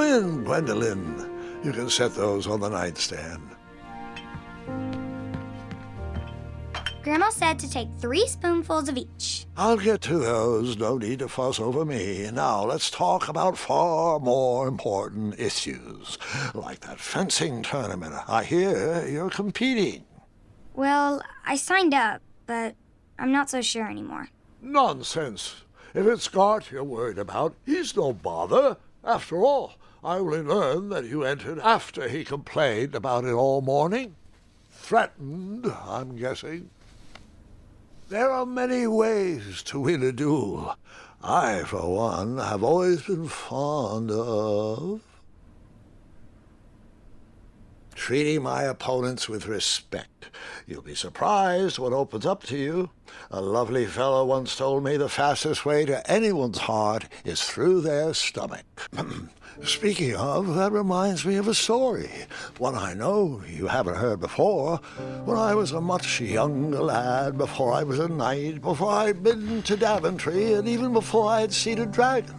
in, Gwendolyn. You can set those on the nightstand. Grandma said to take 3 spoonfuls of each. I'll get to those. No need to fuss over me. Now let's talk about far more important issues, like that fencing tournament. I hear you're competing. Well, I signed up, but I'm not so sure anymore. Nonsense. If it's Scott you're worried about, he's no bother. After all, I only learned that you entered after he complained about it all morning. Threatened, I'm guessing. There are many ways to win a duel. I, for one, have always been fond of treating my opponents with respect. You'll be surprised what opens up to you. A lovely fellow once told me the fastest way to anyone's heart is through their stomach. Speaking of, that reminds me of a story, one I know you haven't heard before. When I was a much younger lad, before I was a knight, before I'd been to Daventry, and even before I had seen a dragon.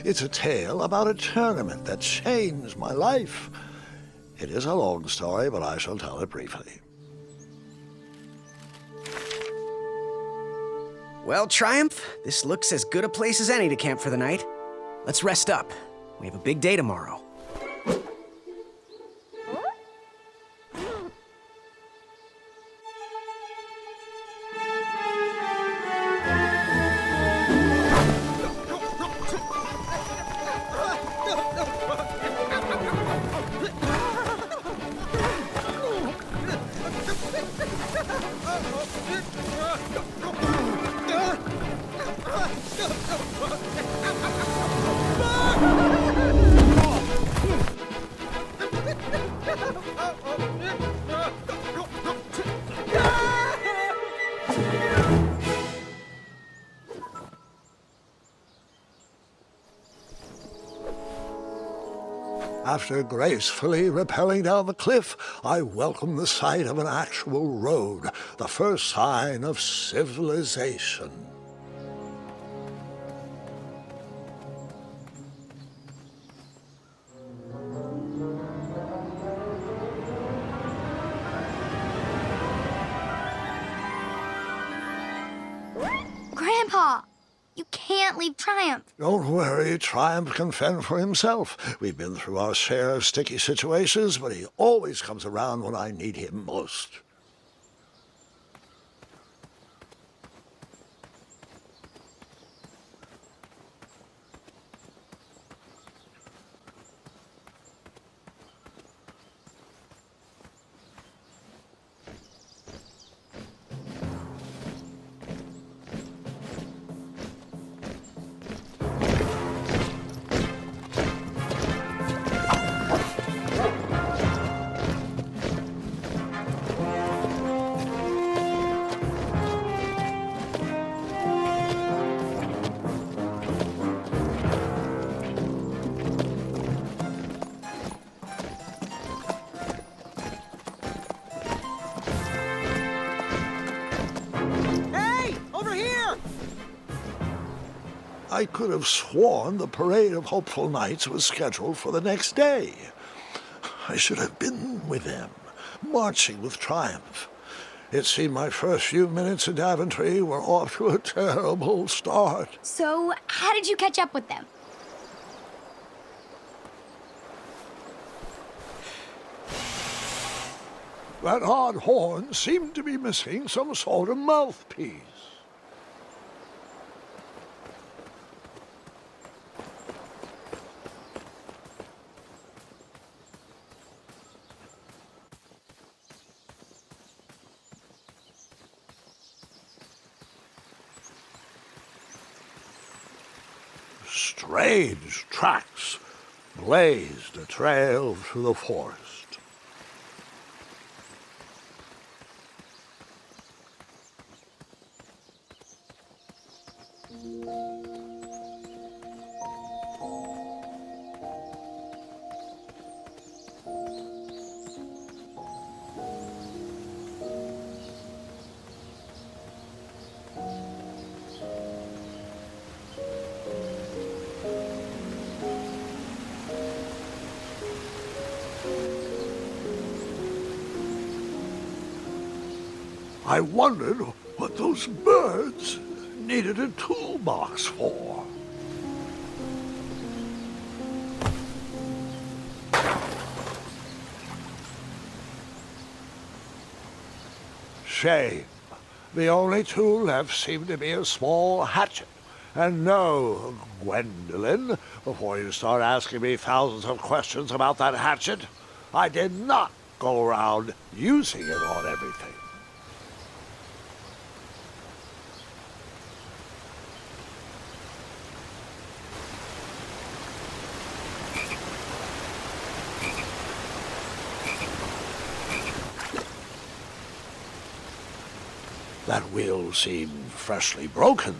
It's a tale about a tournament that changed my life. It is a long story, but I shall tell it briefly. Well, Triumph, this looks as good a place as any to camp for the night. Let's rest up. We have a big day tomorrow. After gracefully rappelling down the cliff, I welcomed the sight of an actual road, the first sign of civilization. Grandpa, you can't leave Triumph. Don't worry, Triumph can fend for himself. We've been through our share of sticky situations, but he always comes around when I need him most. I could have sworn the Parade of Hopeful Knights was scheduled for the next day. I should have been with them, marching with Triumph. It seemed my first few minutes in Daventry were off to a terrible start. So, how did you catch up with them? That odd horn seemed to be missing some sort of mouthpiece. Strange tracks blazed a trail through the forest. I wondered what those birds needed a toolbox for. Shame. The only tool left seemed to be a small hatchet. And no, Gwendolyn, before you start asking me thousands of questions about that hatchet, I did not go around using it on everything. That wheel seemed freshly broken.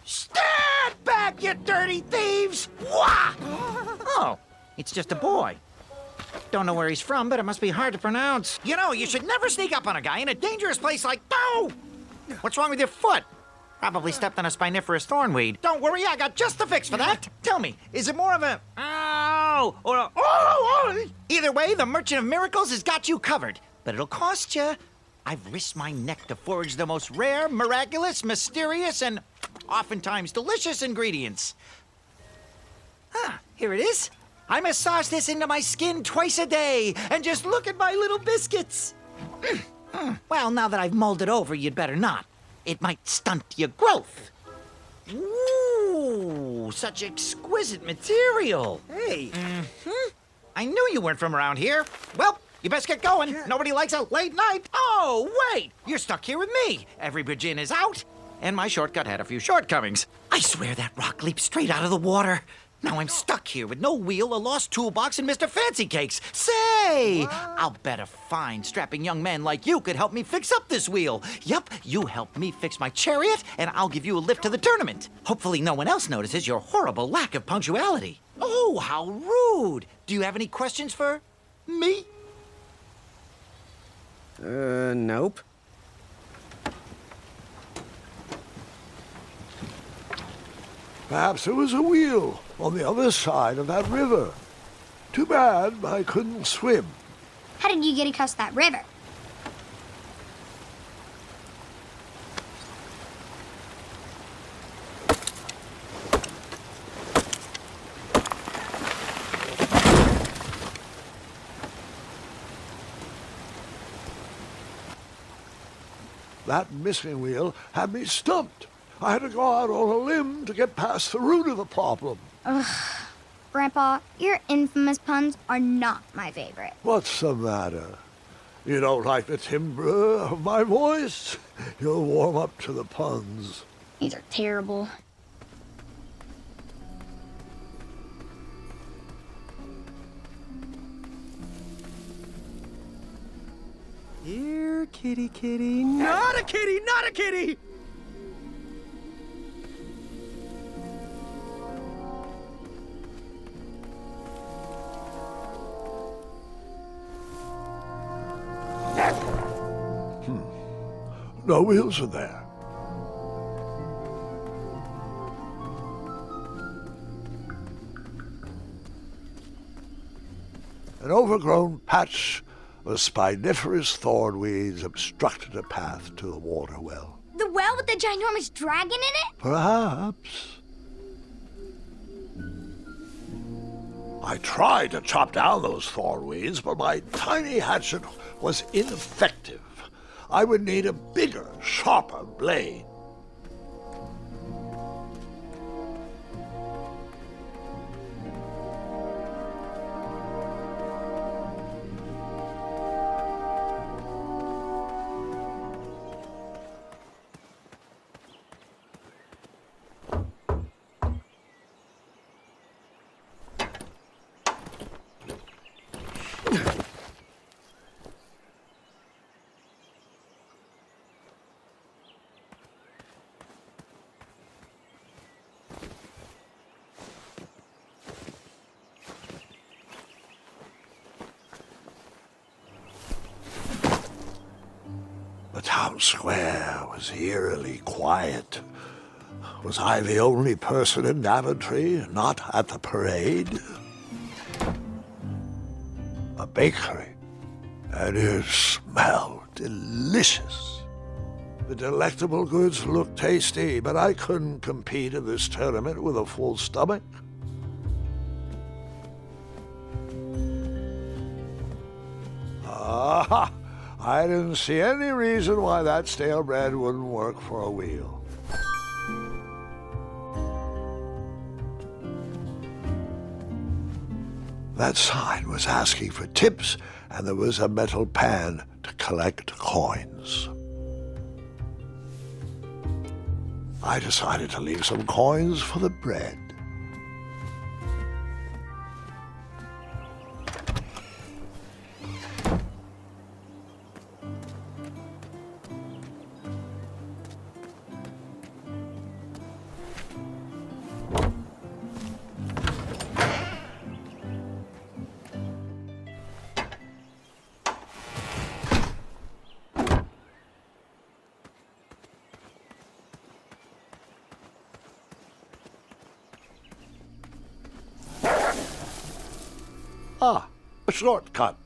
Stand back, you dirty thieves! Wah! Oh, it's just a boy. Don't know where he's from, but it must be hard to pronounce. You know, you should never sneak up on a guy in a dangerous place like... Oh! What's wrong with your foot? Probably stepped on a spiniferous thornweed. Don't worry, I got just the fix for that. Tell me, is it more of a... Ow! Or a... Oh! Either way, the Merchant of Miracles has got you covered. But it'll cost you. I've risked my neck to forage the most rare, miraculous, mysterious, and oftentimes delicious ingredients. Ah, here it is. I massage this into my skin twice a day, and just look at my little biscuits. Well, now that I've mulled it over, you'd better not. It might stunt your growth. Ooh, such exquisite material. Hey. I knew you weren't from around here. Well, you best get going. Nobody likes a late night. Oh, wait, you're stuck here with me. Every Virgin is out, and my shortcut had a few shortcomings. I swear that rock leaped straight out of the water. Now I'm stuck here with no wheel, a lost toolbox, and Mr. Fancy Cakes. Say, I'll bet a fine, strapping young man like you could help me fix up this wheel. Yup, you help me fix my chariot, and I'll give you a lift to the tournament. Hopefully no one else notices your horrible lack of punctuality. Oh, how rude. Do you have any questions for me? Nope. Perhaps there was a wheel on the other side of that river. Too bad I couldn't swim. How did you get across that river? That missing wheel had me stumped. I had to go out on a limb to get past the root of the problem. Grandpa, your infamous puns are not my favorite. What's the matter? You don't like the timbre of my voice? You'll warm up to the puns. These are terrible. Here, kitty, kitty. Not a kitty, not a kitty! No wheels are there. An overgrown patch of spiniferous thornweeds obstructed a path to the water well. The well with the ginormous dragon in it? Perhaps. I tried to chop down those thornweeds, but my tiny hatchet was ineffective. I would need a bigger, sharper blade. Town square was eerily quiet. Was I the only person in Daventry not at the parade? A bakery, and it smelled delicious. The delectable goods looked tasty, but I couldn't compete in this tournament with a full stomach. I didn't see any reason why that stale bread wouldn't work for a wheel. That sign was asking for tips, and there was a metal pan to collect coins. I decided to leave some coins for the bread. Ah, a shortcut.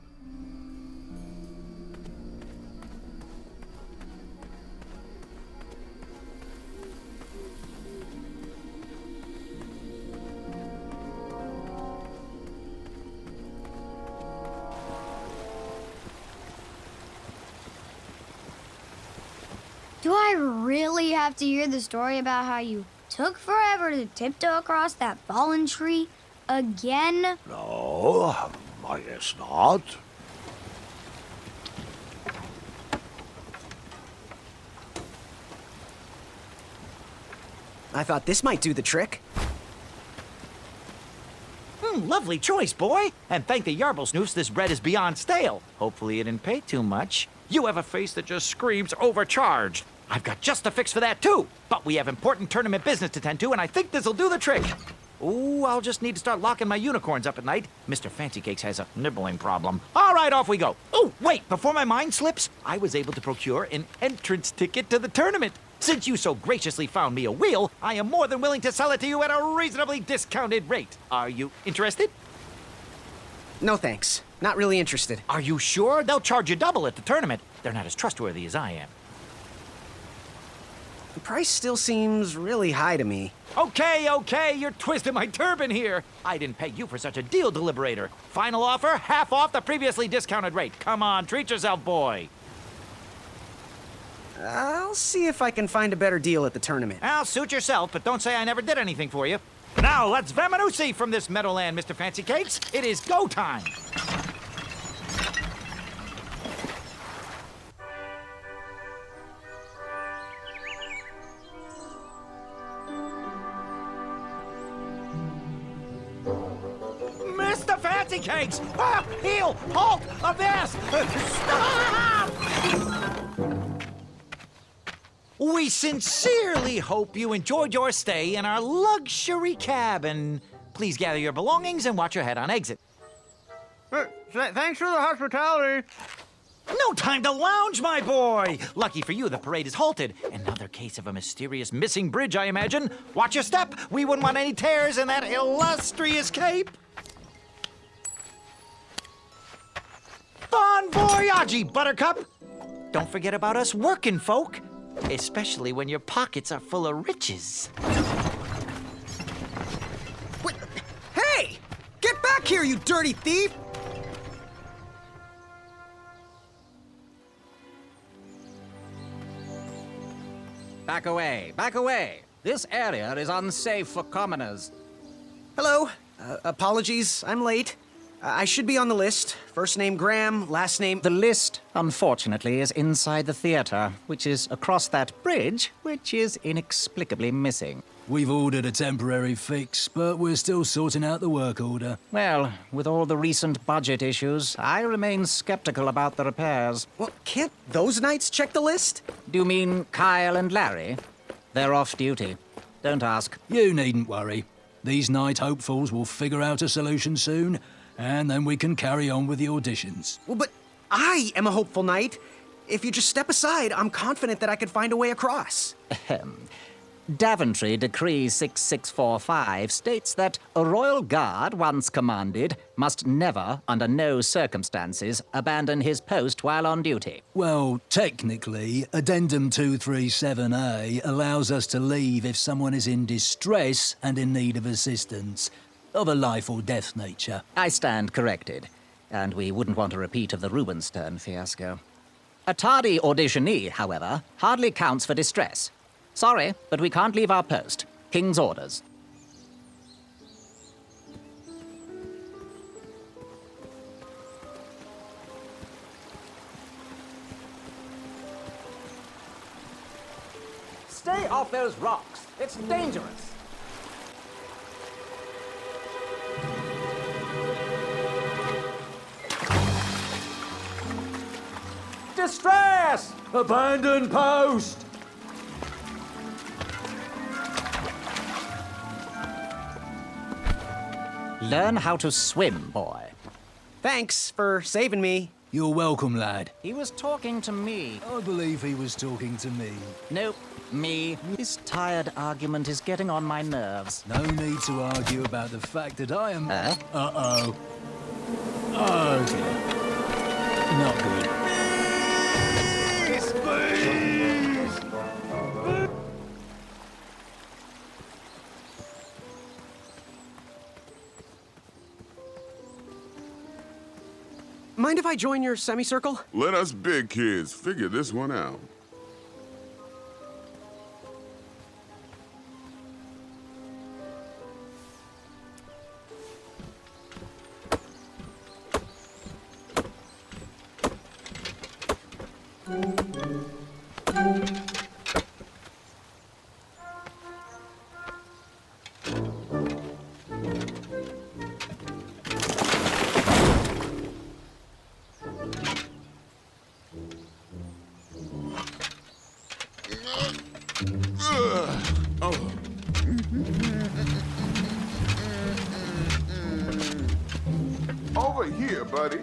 Do I really have to hear the story about how you took forever to tiptoe across that fallen tree again? No, I guess not. I thought this might do the trick. Lovely choice, boy. And thank the Yarblesnoofs, this bread is beyond stale. Hopefully you didn't pay too much. You have a face that just screams overcharged. I've got just a fix for that, too. But we have important tournament business to tend to, and I think this'll do the trick. Ooh, I'll just need to start locking my unicorns up at night. Mr. Fancy Cakes has a nibbling problem. All right, off we go. Oh, wait, before my mind slips, I was able to procure an entrance ticket to the tournament. Since you so graciously found me a wheel, I am more than willing to sell it to you at a reasonably discounted rate. Are you interested? No thanks. Not really interested. Are you sure? They'll charge you double at the tournament. They're not as trustworthy as I am. The price still seems really high to me. Okay, you're twisting my turban here. I didn't pay you for such a deal, Deliberator. Final offer, half off the previously discounted rate. Come on, treat yourself, boy. I'll see if I can find a better deal at the tournament. I'll suit yourself, but don't say I never did anything for you. Now, let's Vamanusi from this Meadowland, Mr. Fancy Cakes. It is go time. Mr. Fancy Cakes! Ah, heel! Halt! Avast! Stop! We sincerely hope you enjoyed your stay in our luxury cabin. Please gather your belongings and watch your head on exit. Thanks for the hospitality. No time to lounge, my boy! Lucky for you, the parade is halted. Another case of a mysterious missing bridge, I imagine. Watch your step. We wouldn't want any tears in that illustrious cape. Bon voyage, Buttercup! Don't forget about us working folk, especially when your pockets are full of riches. Wait, hey! Get back here, you dirty thief! Back away, back away. This area is unsafe for commoners. Hello. Apologies, I'm late. I should be on the list. First name Graham, last name... The list, unfortunately, is inside the theater, which is across that bridge, which is inexplicably missing. We've ordered a temporary fix, but we're still sorting out the work order. Well, with all the recent budget issues, I remain skeptical about the repairs. Well, can't those knights check the list? Do you mean Kyle and Larry? They're off duty. Don't ask. You needn't worry. These night hopefuls will figure out a solution soon, and then we can carry on with the auditions. Well, but I am a hopeful knight. If you just step aside, I'm confident that I could find a way across. Daventry Decree 6645 states that a royal guard, once commanded, must never, under no circumstances, abandon his post while on duty. Well, technically, Addendum 237A allows us to leave if someone is in distress and in need of assistance, of a life or death nature. I stand corrected, and we wouldn't want a repeat of the Rubenstern fiasco. A tardy auditionee, however, hardly counts for distress. Sorry, but we can't leave our post. King's orders. Stay off those rocks. It's dangerous. Distress! Abandon post! Learn how to swim, boy. Thanks for saving me. You're welcome, lad. He was talking to me. I believe he was talking to me. Nope, me. This tired argument is getting on my nerves. No need to argue about the fact that I am... Huh? Uh-oh. Oh, dear. Not good. Mind if I join your semicircle? Let us big kids figure this one out. Over here, buddy.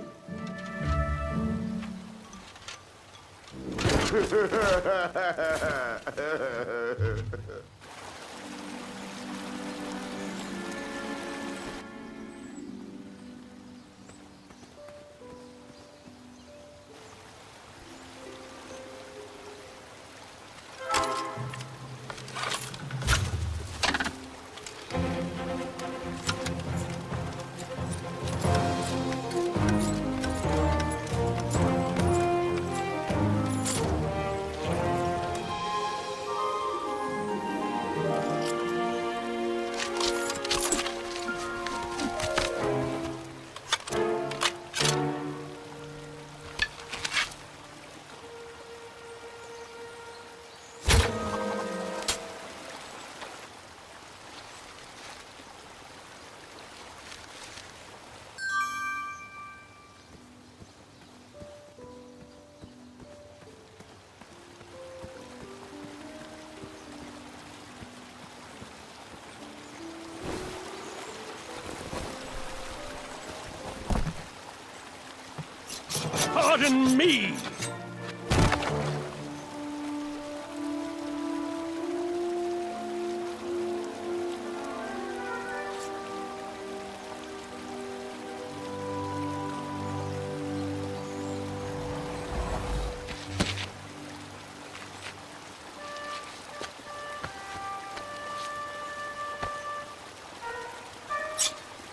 Pardon me!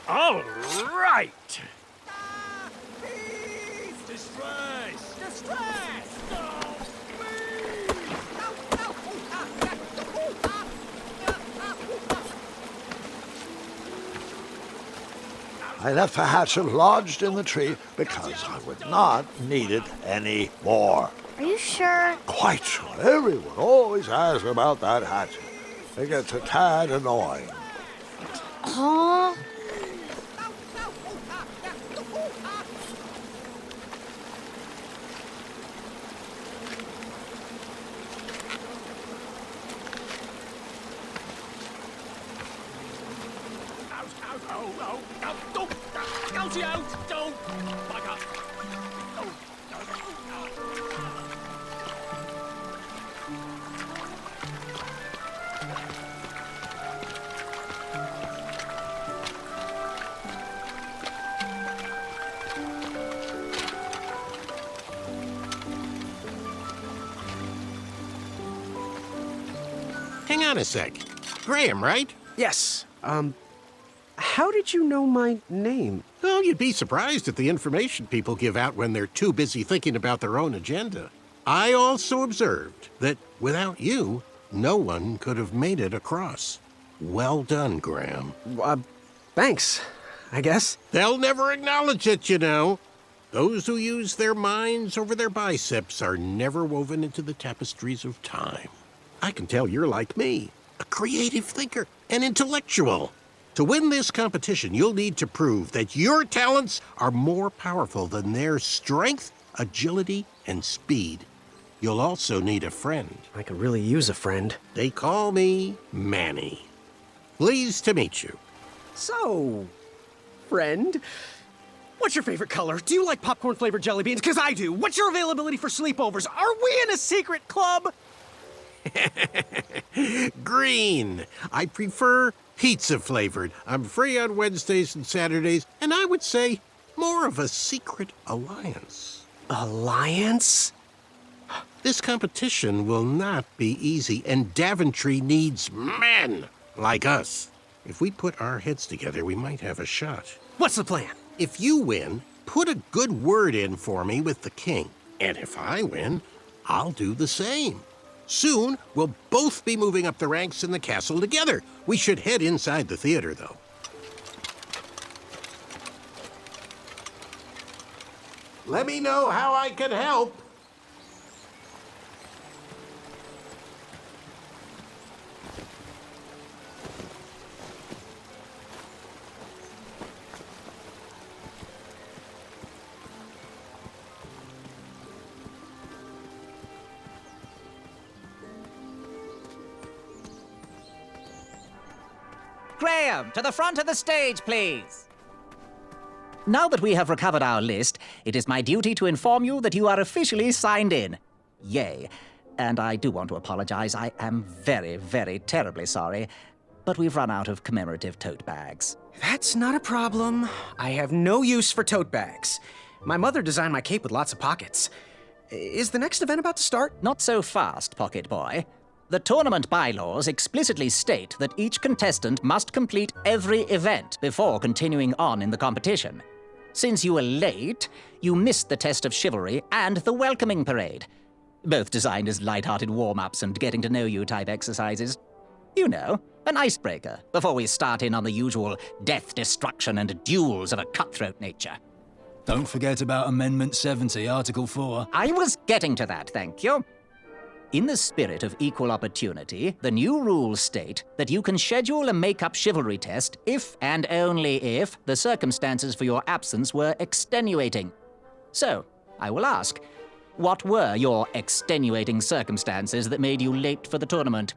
All right! Distress! Distress! No! I left the hatchet lodged in the tree because I would not need it any more. Are you sure? Quite sure. Everyone always asks about that hatchet. It gets a tad annoying. Huh? on a sec. Graham, right? Yes, how did you know my name? Oh, you'd be surprised at the information people give out when they're too busy thinking about their own agenda. I also observed that without you, no one could have made it across. Well done, Graham. Thanks, I guess. They'll never acknowledge it, you know. Those who use their minds over their biceps are never woven into the tapestries of time. I can tell you're like me, a creative thinker, an intellectual. To win this competition, you'll need to prove that your talents are more powerful than their strength, agility, and speed. You'll also need a friend. I could really use a friend. They call me Manny. Pleased to meet you. So, friend, what's your favorite color? Do you like popcorn-flavored jelly beans? Because I do. What's your availability for sleepovers? Are we in a secret club? Green. I prefer pizza-flavored. I'm free on Wednesdays and Saturdays, and I would say more of a secret alliance. Alliance? This competition will not be easy, and Daventry needs men like us. If we put our heads together, we might have a shot. What's the plan? If you win, put a good word in for me with the king. And if I win, I'll do the same. Soon, we'll both be moving up the ranks in the castle together. We should head inside the theater, though. Let me know how I can help. Graham, to the front of the stage, please. Now that we have recovered our list, it is my duty to inform you that you are officially signed in. Yay. And I do want to apologize. I am very, very terribly sorry. But we've run out of commemorative tote bags. That's not a problem. I have no use for tote bags. My mother designed my cape with lots of pockets. Is the next event about to start? Not so fast, Pocket Boy. The tournament bylaws explicitly state that each contestant must complete every event before continuing on in the competition. Since you were late, you missed the test of chivalry and the welcoming parade, both designed as light-hearted warm-ups and getting-to-know-you type exercises. You know, an icebreaker before we start in on the usual death, destruction, and duels of a cutthroat nature. Don't forget about Amendment 70, Article 4. I was getting to that, thank you. In the spirit of equal opportunity, the new rules state that you can schedule a make-up chivalry test if and only if the circumstances for your absence were extenuating. So, I will ask, what were your extenuating circumstances that made you late for the tournament?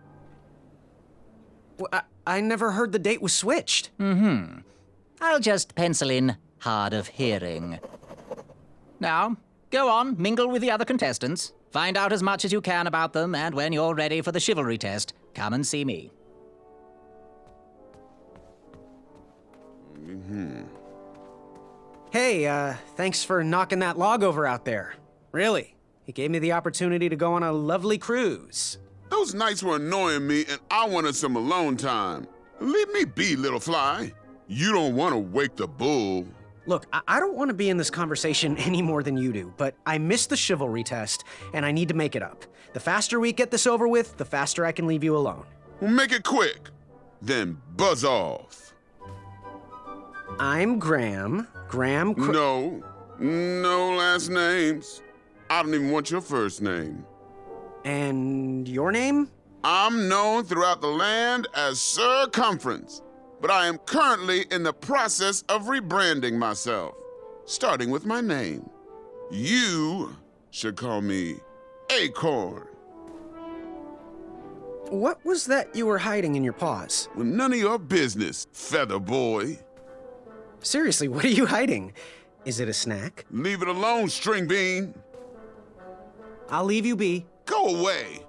Well, I never heard the date was switched. I'll just pencil in hard of hearing. Now, go on, mingle with the other contestants. Find out as much as you can about them, and when you're ready for the chivalry test, come and see me. Hey, thanks for knocking that log over out there. Really, it gave me the opportunity to go on a lovely cruise. Those nights were annoying me, and I wanted some alone time. Leave me be, little fly. You don't want to wake the bull. Look, I don't want to be in this conversation any more than you do, but I missed the chivalry test, and I need to make it up. The faster we get this over with, the faster I can leave you alone. Well, make it quick. Then buzz off. I'm Graham. No last names. I don't even want your first name. And your name? I'm known throughout the land as Circumference, but I am currently in the process of rebranding myself, starting with my name. You should call me Acorn. What was that you were hiding in your paws? Well, none of your business, Feather Boy. Seriously, what are you hiding? Is it a snack? Leave it alone, String Bean. I'll leave you be. Go away.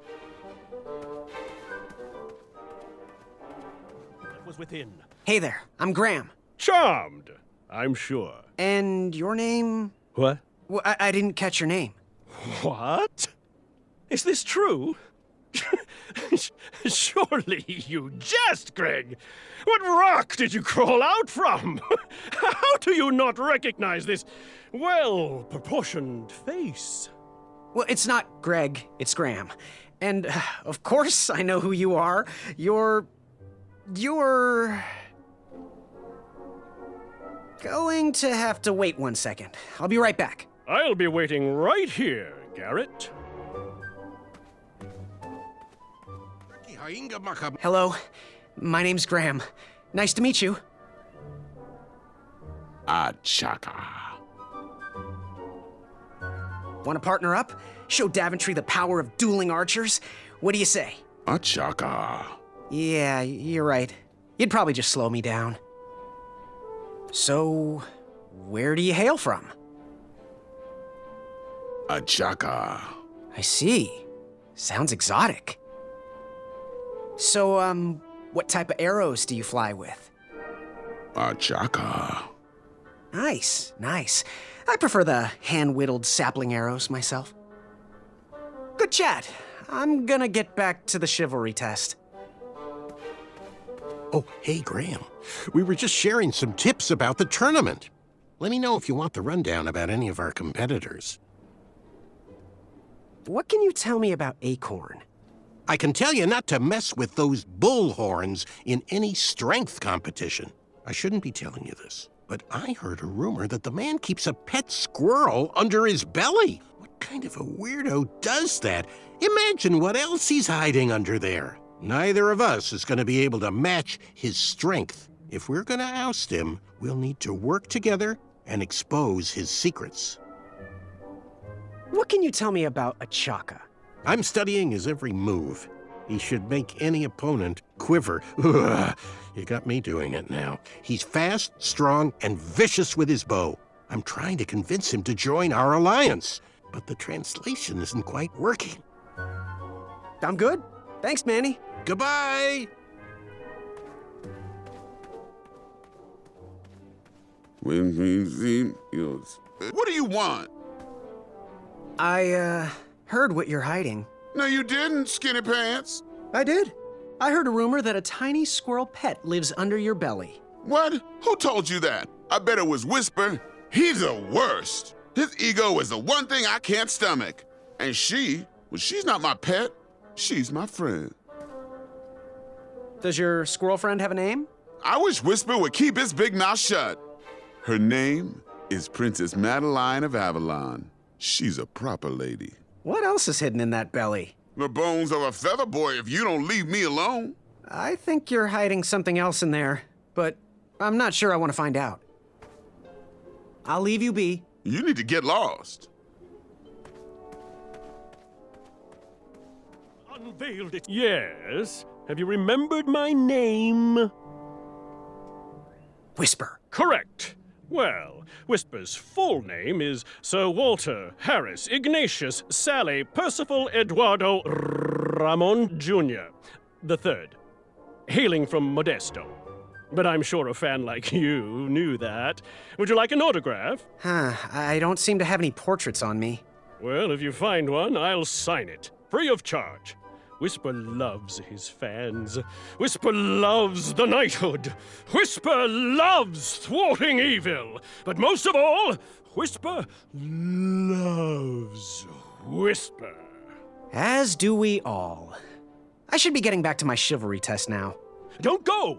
That was within. Hey there, I'm Graham. Charmed, I'm sure. And your name? What? Well, I didn't catch your name. What? Is this true? Surely you jest, Greg. What rock did you crawl out from? How do you not recognize this well-proportioned face? Well, it's not Greg, it's Graham. And, of course, I know who you are. You're going to have to wait 1 second. I'll be right back. I'll be waiting right here, Garrett. Hello, my name's Graham. Nice to meet you. Achaka. Want to partner up? Show Daventry the power of dueling archers? What do you say? Achaka. Yeah, you're right. You'd probably just slow me down. So, where do you hail from? Achaka. I see. Sounds exotic. So, what type of arrows do you fly with? Achaka. Nice, nice. I prefer the hand-whittled sapling arrows myself. Good chat. I'm gonna get back to the chivalry test. Oh, hey, Graham. We were just sharing some tips about the tournament. Let me know if you want the rundown about any of our competitors. What can you tell me about Acorn? I can tell you not to mess with those bull horns in any strength competition. I shouldn't be telling you this, but I heard a rumor that the man keeps a pet squirrel under his belly. What kind of a weirdo does that? Imagine what else he's hiding under there. Neither of us is going to be able to match his strength. If we're going to oust him, we'll need to work together and expose his secrets. What can you tell me about Achaka? I'm studying his every move. He should make any opponent quiver. Ugh, you got me doing it now. He's fast, strong, and vicious with his bow. I'm trying to convince him to join our alliance, but the translation isn't quite working. I'm good. Thanks, Manny. Goodbye! What do you want? I, heard what you're hiding. No, you didn't, Skinny Pants. I did. I heard a rumor that a tiny squirrel pet lives under your belly. What? Who told you that? I bet it was Whisper. He's the worst. His ego is the one thing I can't stomach. And she's not my pet. She's my friend. Does your squirrel friend have a name? I wish Whisper would keep his big mouth shut. Her name is Princess Madeline of Avalon. She's a proper lady. What else is hidden in that belly? The bones of a feather boy if you don't leave me alone. I think you're hiding something else in there, but I'm not sure I want to find out. I'll leave you be. You need to get lost. Unveiled it. Yes. Have you remembered my name? Whisper. Correct. Well, Whisper's full name is Sir Walter Harris Ignatius Sally Percival Eduardo Ramon Jr. the Third, hailing from Modesto. But I'm sure a fan like you knew that. Would you like an autograph? I don't seem to have any portraits on me. Well, if you find one, I'll sign it, free of charge. Whisper loves his fans. Whisper loves the knighthood. Whisper loves thwarting evil. But most of all, Whisper loves Whisper. As do we all. I should be getting back to my chivalry test now. Don't go!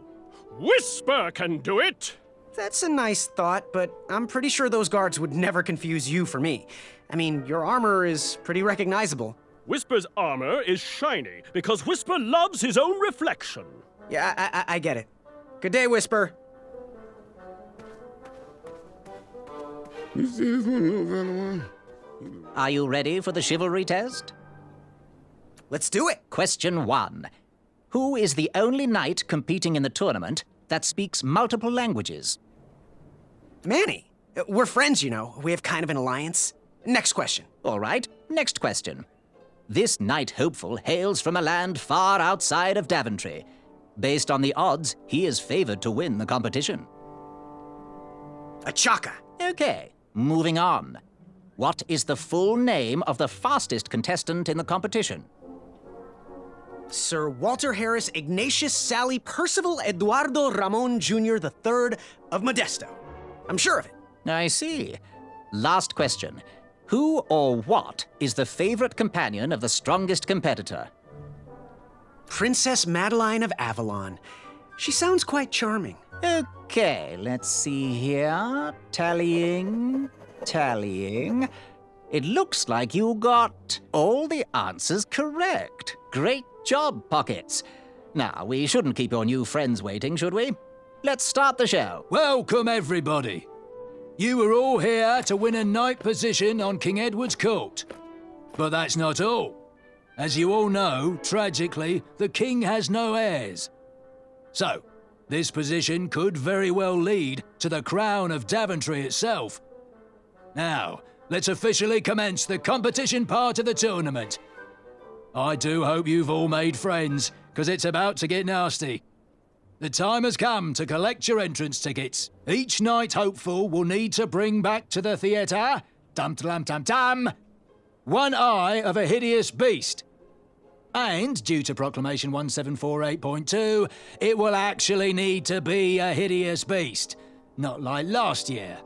Whisper can do it! That's a nice thought, but I'm pretty sure those guards would never confuse you for me. I mean, your armor is pretty recognizable. Whisper's armor is shiny because Whisper loves his own reflection. Yeah, I get it. Good day, Whisper. You see this one? Are you ready for the chivalry test? Let's do it. Question 1. Who is the only knight competing in the tournament that speaks multiple languages? Manny. We're friends, you know. We have kind of an alliance. Next question. All right, next question. This knight hopeful hails from a land far outside of Daventry. Based on the odds, he is favored to win the competition. Achaka. Okay, moving on. What is the full name of the fastest contestant in the competition? Sir Walter Harris Ignatius Sally Percival Eduardo Ramon Jr. III of Modesto. I'm sure of it. I see. Last question. Who or what is the favorite companion of the strongest competitor? Princess Madeline of Avalon. She sounds quite charming. Okay, let's see here. Tallying. It looks like you got all the answers correct. Great job, Pockets. Now, we shouldn't keep your new friends waiting, should we? Let's start the show. Welcome, everybody. You are all here to win a knight position on King Edward's court. But that's not all. As you all know, tragically, the king has no heirs. So, this position could very well lead to the crown of Daventry itself. Now, let's officially commence the competition part of the tournament. I do hope you've all made friends, because it's about to get nasty. The time has come to collect your entrance tickets. Each knight hopeful will need to bring back to the theatre, dum-dum-dum-dum, one eye of a hideous beast. And, due to Proclamation 1748.2, it will actually need to be a hideous beast. Not like last year.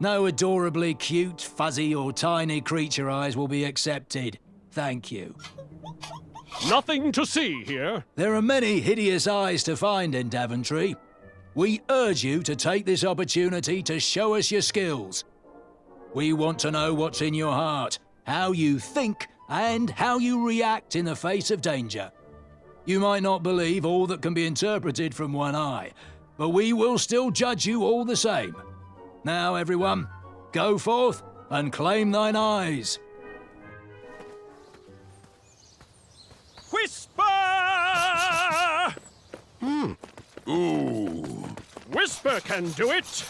No adorably cute, fuzzy or tiny creature eyes will be accepted. Thank you. Nothing to see here. There are many hideous eyes to find in Daventry. We urge you to take this opportunity to show us your skills. We want to know what's in your heart, how you think, and how you react in the face of danger. You might not believe all that can be interpreted from one eye, but we will still judge you all the same. Now, everyone, go forth and claim thine eyes. Whisper! Ooh. Whisper can do it.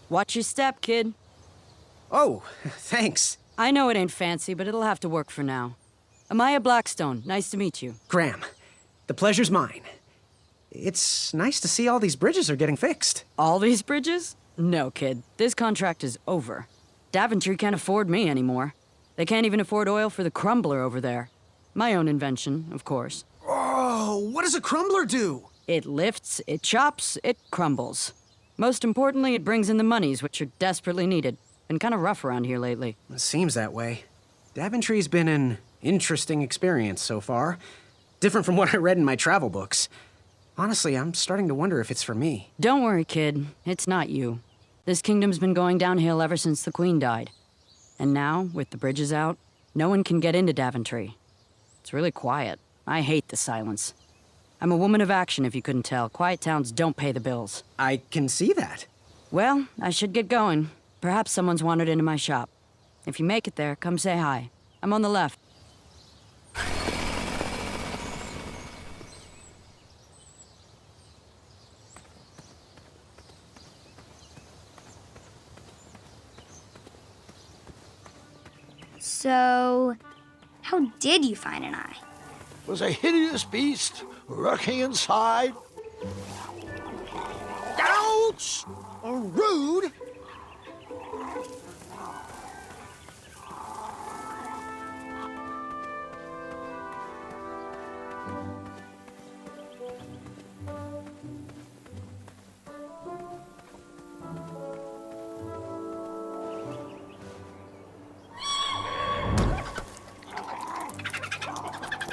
Watch your step, kid. Oh, thanks. I know it ain't fancy, but it'll have to work for now. Amaya Blackstone, nice to meet you. Graham, the pleasure's mine. It's nice to see all these bridges are getting fixed. All these bridges? No, kid. This contract is over. Daventry can't afford me anymore. They can't even afford oil for the crumbler over there. My own invention, of course. Oh, what does a crumbler do? It lifts, it chops, it crumbles. Most importantly, it brings in the monies, which are desperately needed. Been kind of rough around here lately. It seems that way. Daventry's been an interesting experience so far. Different from what I read in my travel books. Honestly, I'm starting to wonder if it's for me. Don't worry, kid. It's not you. This kingdom's been going downhill ever since the Queen died. And now, with the bridges out, no one can get into Daventry. It's really quiet. I hate the silence. I'm a woman of action, if you couldn't tell. Quiet towns don't pay the bills. I can see that. Well, I should get going. Perhaps someone's wandered into my shop. If you make it there, come say hi. I'm on the left. So, how did you find an eye? Was a hideous beast lurking inside. Ouch! Rude!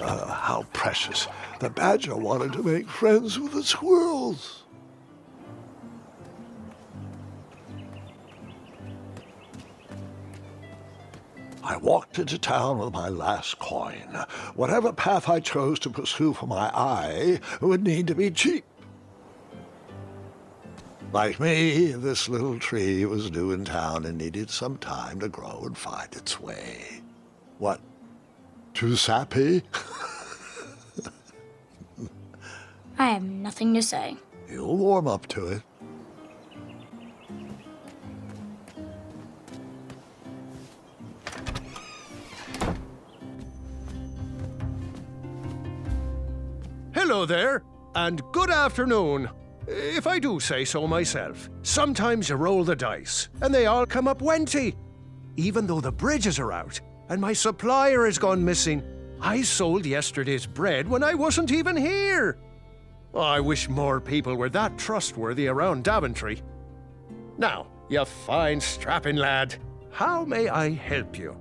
How precious. The badger wanted to make friends with the squirrels. I walked into town with my last coin. Whatever path I chose to pursue for my eye would need to be cheap. Like me, this little tree was new in town and needed some time to grow and find its way. What? Too sappy? I have nothing to say. You'll warm up to it. Hello there, and good afternoon. If I do say so myself, sometimes you roll the dice, and they all come up empty. Even though the bridges are out, and my supplier has gone missing, I sold yesterday's bread when I wasn't even here. I wish more people were that trustworthy around Daventry. Now, you fine strapping lad, how may I help you?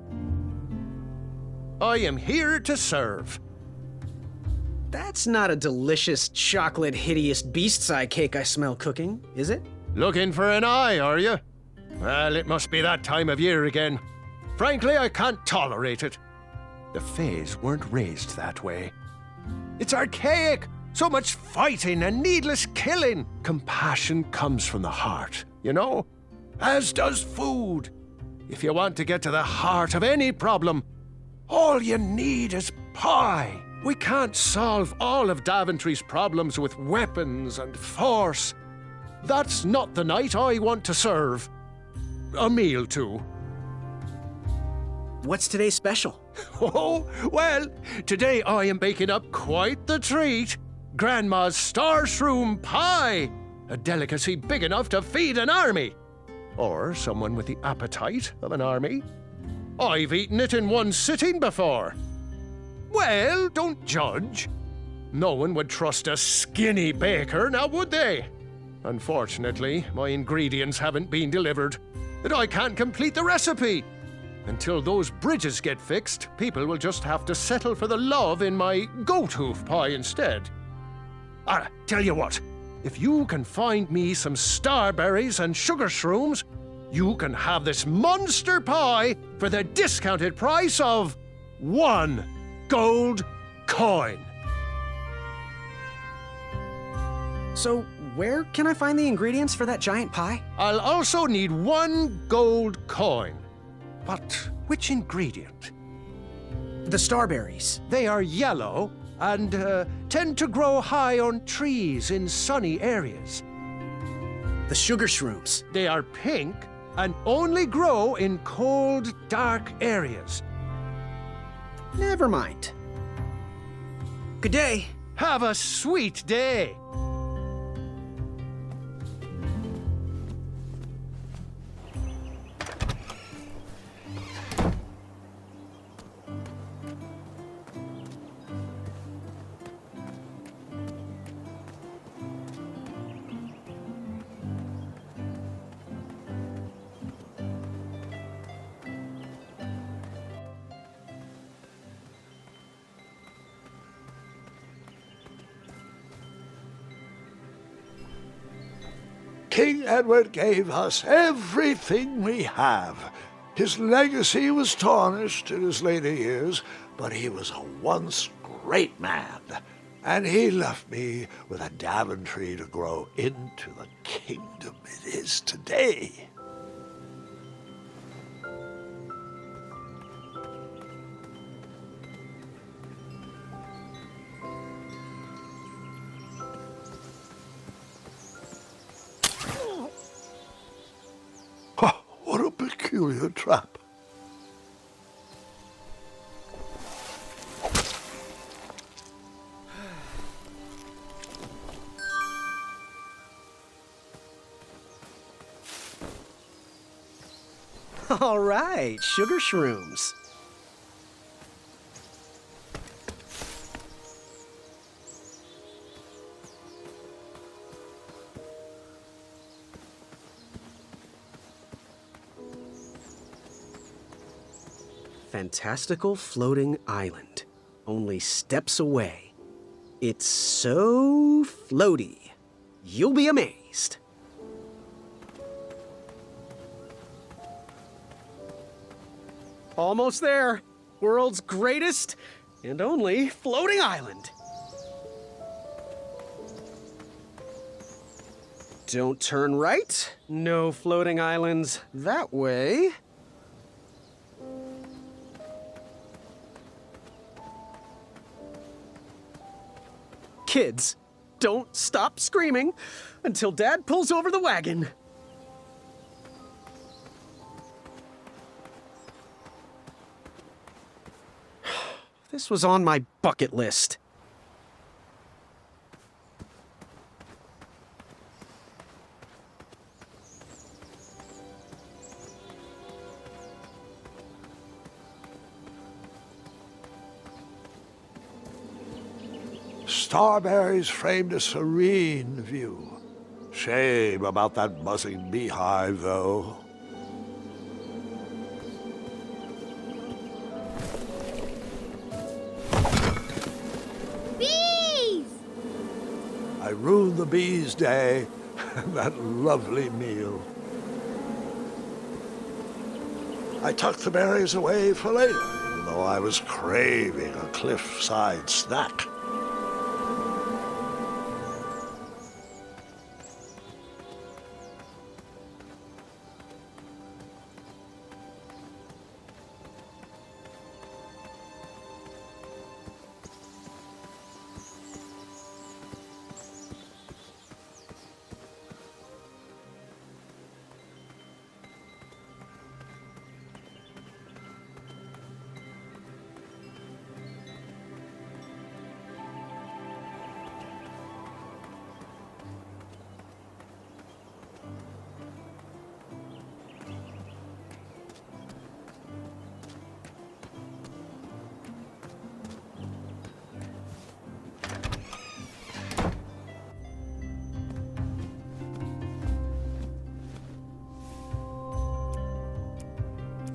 I am here to serve. That's not a delicious, chocolate, hideous beast's-eye cake I smell cooking, is it? Looking for an eye, are you? Well, it must be that time of year again. Frankly, I can't tolerate it. The Fays weren't raised that way. It's archaic. So much fighting and needless killing. Compassion comes from the heart, you know? As does food. If you want to get to the heart of any problem, all you need is pie. We can't solve all of Daventry's problems with weapons and force. That's not the night I want to serve. A meal, too. What's today's special? Oh, well, today I am baking up quite the treat. Grandma's star shroom pie. A delicacy big enough to feed an army. Or someone with the appetite of an army. I've eaten it in one sitting before. Well, don't judge. No one would trust a skinny baker, now would they? Unfortunately, my ingredients haven't been delivered, and I can't complete the recipe. Until those bridges get fixed, people will just have to settle for the love in my goat hoof pie instead. Tell you what, if you can find me some starberries and sugar shrooms, you can have this monster pie for the discounted price of 1 gold coin. So, where can I find the ingredients for that giant pie? I'll also need 1 gold coin. But which ingredient? The starberries. They are yellow and tend to grow high on trees in sunny areas. The sugar shrooms. They are pink and only grow in cold, dark areas. Never mind. Good day. Have a sweet day. King Edward gave us everything we have. His legacy was tarnished in his later years, but he was a once great man. And he left me with a Daventry to grow into the kingdom it is today. What a peculiar trap. All right, sugar shrooms. Fantastical floating island. Only steps away. It's so floaty. You'll be amazed. Almost there. World's greatest and only floating island. Don't turn right. No floating islands that way. Kids, don't stop screaming until Dad pulls over the wagon. This was on my bucket list. Starberries framed a serene view. Shame about that buzzing beehive, though. Bees! I ruined the bees' day and that lovely meal. I tucked the berries away for later, even though I was craving a cliffside snack.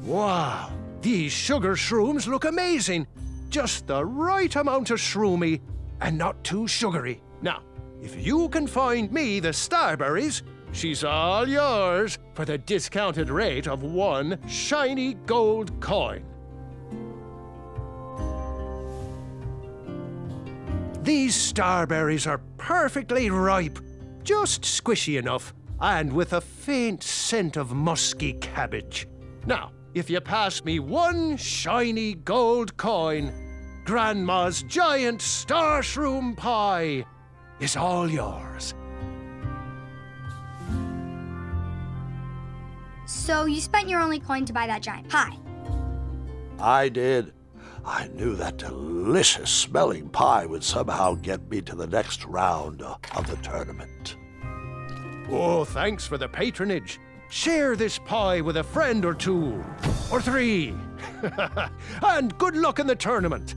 Wow, these sugar shrooms look amazing. Just the right amount of shroomy and not too sugary. Now, if you can find me the Starberries, she's all yours for the discounted rate of 1 shiny gold coin. These Starberries are perfectly ripe, just squishy enough, and with a faint scent of musky cabbage. Now, if you pass me 1 shiny gold coin, Grandma's giant star shroom pie is all yours. So you spent your only coin to buy that giant pie? I did. I knew that delicious smelling pie would somehow get me to the next round of the tournament. Oh, thanks for the patronage. Share this pie with a friend or 2, or 3. And good luck in the tournament.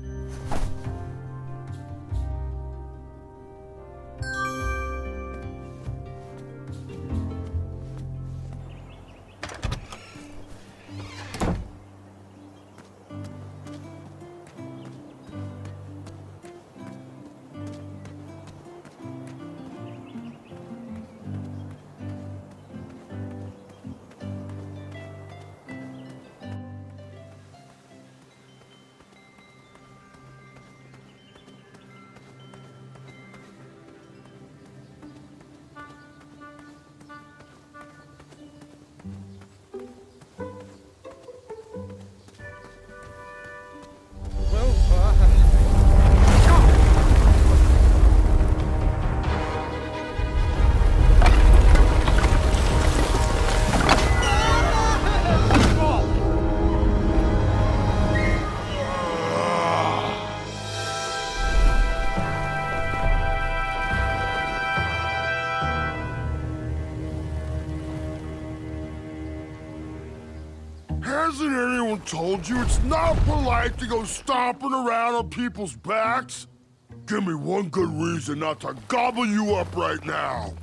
Hasn't anyone told you it's not polite to go stomping around on people's backs? Give me one good reason not to gobble you up right now.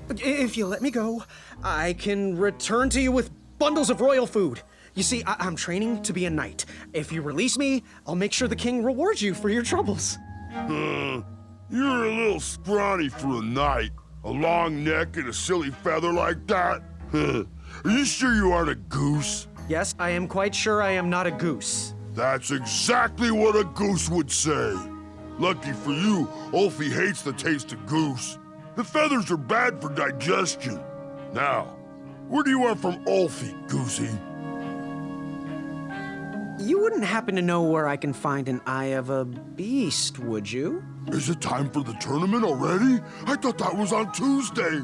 If you let me go, I can return to you with bundles of royal food. You see, I'm training to be a knight. If you release me, I'll make sure the king rewards you for your troubles. You're a little scrawny for a knight. A long neck and a silly feather like that? Are you sure you aren't a goose? Yes, I am quite sure I am not a goose. That's exactly what a goose would say. Lucky for you, Ulfie hates the taste of goose. The feathers are bad for digestion. Now, where do you want from Ulfie, Goosey? You wouldn't happen to know where I can find an eye of a beast, would you? Is it time for the tournament already? I thought that was on Tuesday.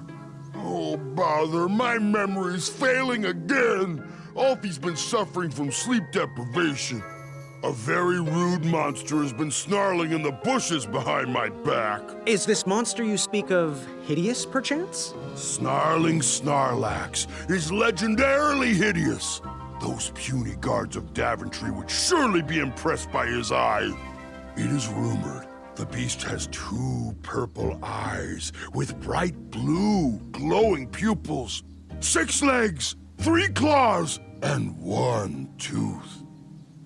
Oh, bother, my memory's failing again. Ulfie's been suffering from sleep deprivation. A very rude monster has been snarling in the bushes behind my back. Is this monster you speak of hideous, perchance? Snarling Snarlax is legendarily hideous. Those puny guards of Daventry would surely be impressed by his eye. It is rumored the beast has 2 purple eyes with bright blue, glowing pupils, 6 legs, 3 claws, and 1 tooth.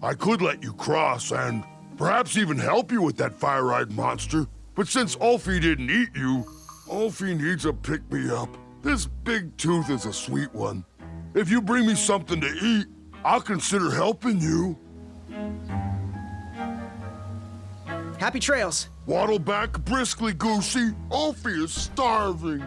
I could let you cross and perhaps even help you with that fire-eyed monster, but since Ulfie didn't eat you, Ulfie needs a pick-me-up. This big tooth is a sweet one. If you bring me something to eat, I'll consider helping you. Happy trails. Waddle back briskly, Goosey. Ulfie is starving.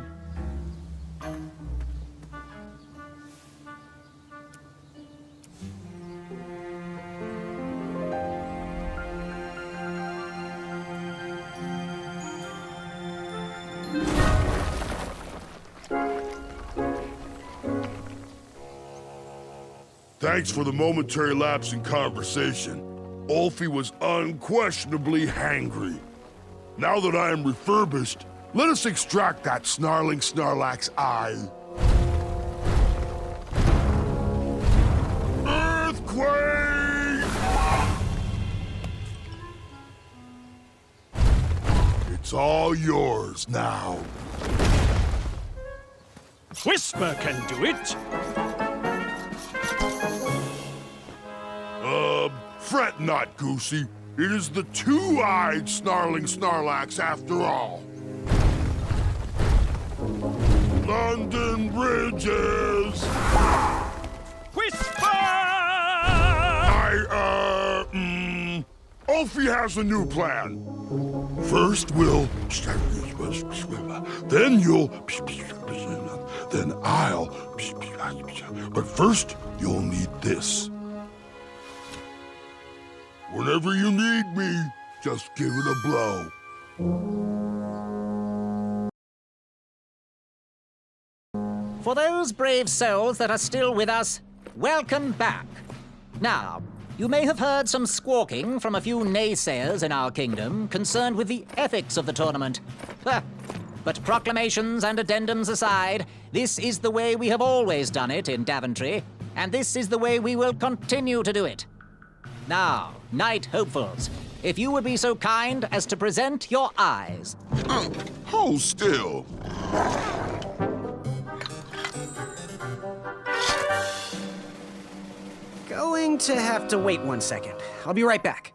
Thanks for the momentary lapse in conversation. Ulfie was unquestionably hangry. Now that I am refurbished, let us extract that snarling Snarlack's eye. Earthquake! It's all yours now. Whisper can do it. Fret not, Goosey. It is the 2-eyed snarling Snarlax after all. London Bridges! Whisper! Ulfie has a new plan. First we'll... Then you'll... Then I'll... But first, you'll need this. Whenever you need me, just give it a blow. For those brave souls that are still with us, welcome back. Now, you may have heard some squawking from a few naysayers in our kingdom concerned with the ethics of the tournament. But proclamations and addendums aside, this is the way we have always done it in Daventry, and this is the way we will continue to do it. Now, Knight Hopefuls, if you would be so kind as to present your eyes. Hold still. Going to have to wait 1 second. I'll be right back.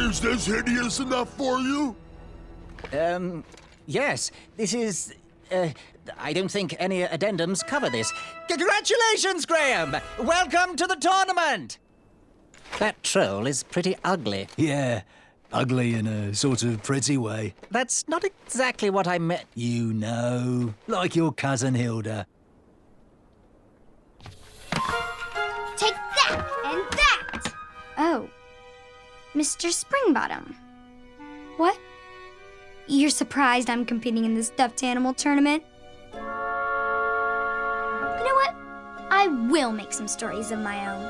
Is this hideous enough for you? Yes, this is... I don't think any addendums cover this. Congratulations, Graham! Welcome to the tournament! That troll is pretty ugly. Yeah, ugly in a sort of pretty way. That's not exactly what I meant. You know, like your cousin Hilda. Take that and that! Oh. Mr. Springbottom. What? You're surprised I'm competing in the stuffed animal tournament? You know what? I will make some stories of my own.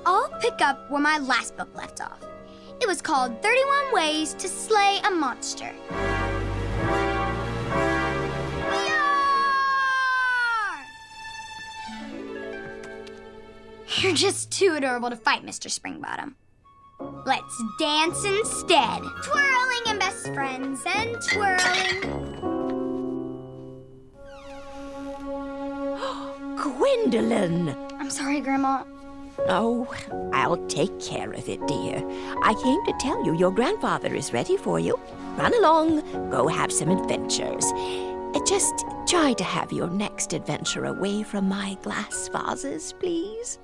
I'll pick up where my last book left off. It was called 31 Ways to Slay a Monster. You're just too adorable to fight, Mr. Springbottom. Let's dance instead. Twirling and best friends and twirling. Gwendolyn! I'm sorry, Grandma. Oh, I'll take care of it, dear. I came to tell you your grandfather is ready for you. Run along, go have some adventures. Just try to have your next adventure away from my glass vases, please.